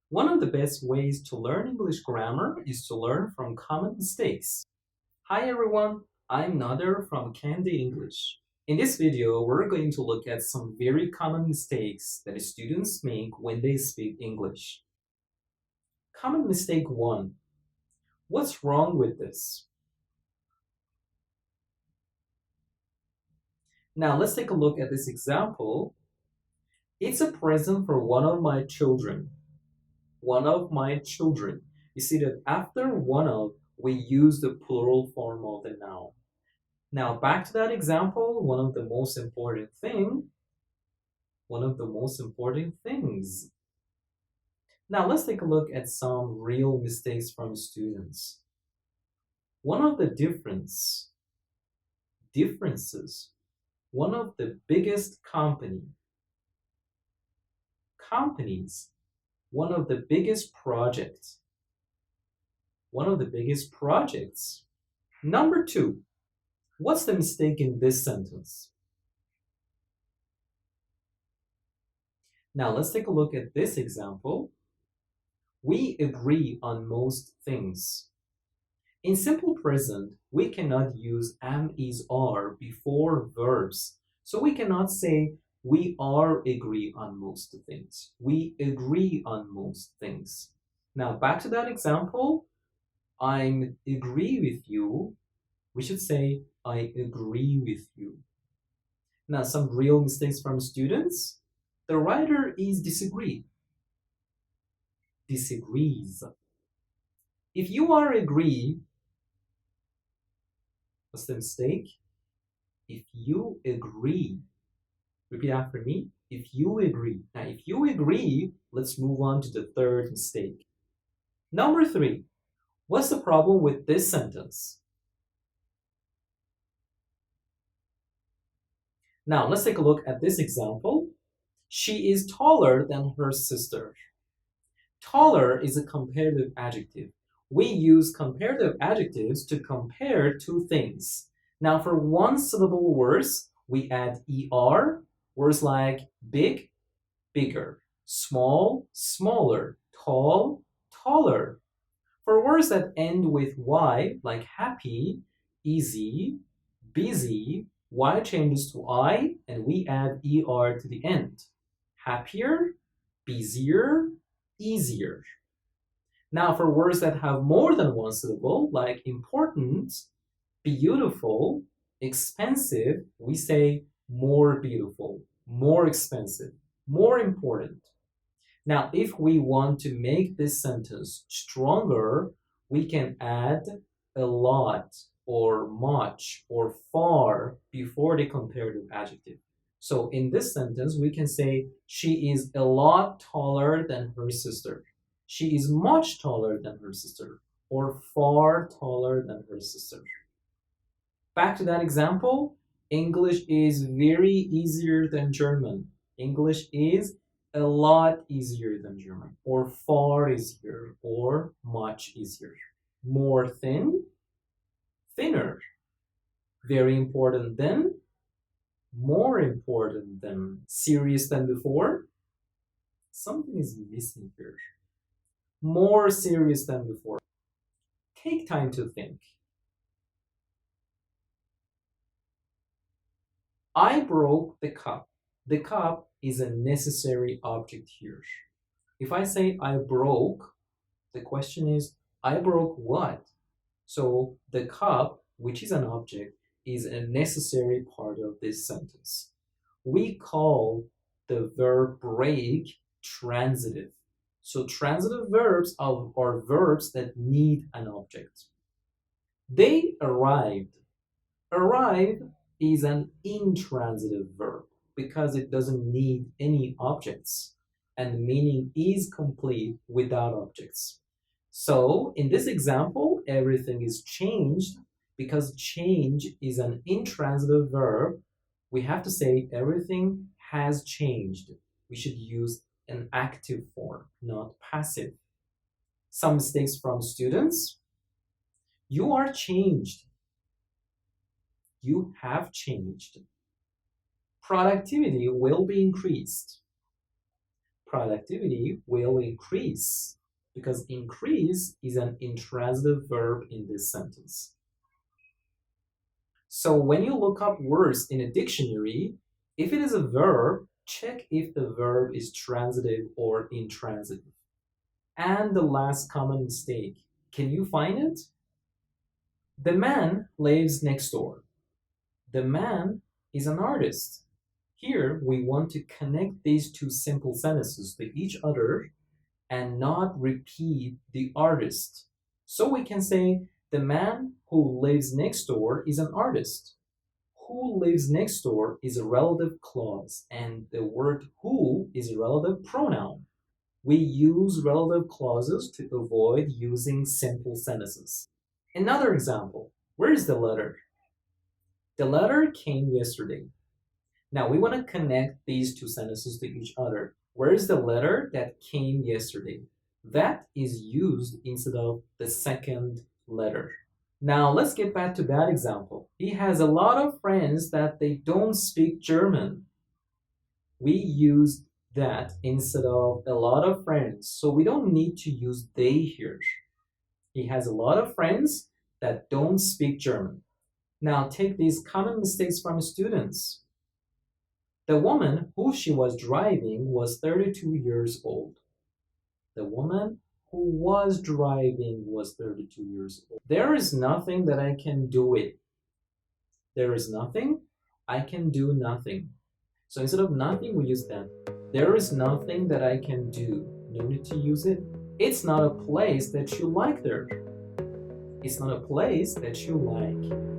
One of the best ways to learn English grammar is to learn from common mistakes. Hi everyone, I'm Nader from Candy English. In this video, we're going to look at some very common mistakes that students make when they speak English. Common mistake 1. What's wrong with this? Now let's take a look at this example. It's a present for one of my children. One of my children. You see that after one of, we use the plural form of the noun. Now back to that example, one of the most important things. Now let's take a look at some real mistakes from students. One of the differences, one of the biggest companies, one of the biggest projects. Number 2, what's the mistake in this sentence? Now let's take a look at this example. We agree on most things. In simple present, we cannot use am, is, are before verbs. So we cannot say we are agree on most things. We agree on most things. Now back to that example, I agree with you. We should say I agree with you. Now some real mistakes from students. The writer is disagrees. If you are agree, what's the mistake? If you agree, repeat after me. If you agree. Now, if you agree, let's move on to the third mistake. Number 3, what's the problem with this sentence? Now, let's take a look at this example. She is taller than her sister. Taller is a comparative adjective. We use comparative adjectives to compare two things. Now, for one syllable words, we add er, words like big, bigger, small, smaller, tall, taller. For words that end with y, like happy, easy, busy, y changes to I, and we add er to the end. Happier, busier, easier. Now, for words that have more than one syllable, like important, beautiful, expensive, we say more beautiful, more expensive, more important. Now, if we want to make this sentence stronger, we can add a lot or much or far before the comparative adjective. So in this sentence, we can say she is a lot taller than her sister. She is much taller than her sister, or far taller than her sister. Back to that example, English is very easier than German. English is a lot easier than German, or far easier, or much easier. More thin, thinner. Very important than, more important than. Serious than before. Something is missing here. More serious than before. Take time to think. I broke the cup. The cup is a necessary object here. If I say I broke, the question is, I broke what? So the cup, which is an object, is a necessary part of this sentence. We call the verb break transitive. So transitive verbs are verbs that need an object. They arrived. Arrive is an intransitive verb because it doesn't need any objects, and the meaning is complete without objects. So in this example, everything is changed. Because change is an intransitive verb, we have to say everything has changed. We should use an active form, not passive. Some mistakes from students. You are changed. You have changed. Productivity will be increased. productivity will increase because increase is an intransitive verb in this sentence. So when you look up words in a dictionary, if it is a verb, check if the verb is transitive or intransitive. And the last common mistake, can you find it? The man lives next door. The man is an artist. Here, we want to connect these two simple sentences to each other and not repeat the artist. So we can say, the man who lives next door is an artist. Who lives next door is a relative clause, and the word who is a relative pronoun. We use relative clauses to avoid using simple sentences. Another example, where is the letter? The letter came yesterday. Now we want to connect these two sentences to each other. Where is the letter that came yesterday? That is used instead of the second letter. Now let's get back to that example. He has a lot of friends that they don't speak German. We use that instead of a lot of friends. So we don't need to use they here. He has a lot of friends that don't speak German. Now take these common mistakes from students. The woman who she was driving was 32 years old. The woman who was driving was 32 years old. There is nothing that I can do it. There is nothing, I can do nothing. So instead of nothing, we use that. There is nothing that I can do. No need to use it. It's not a place that you like there. It's not a place that you like.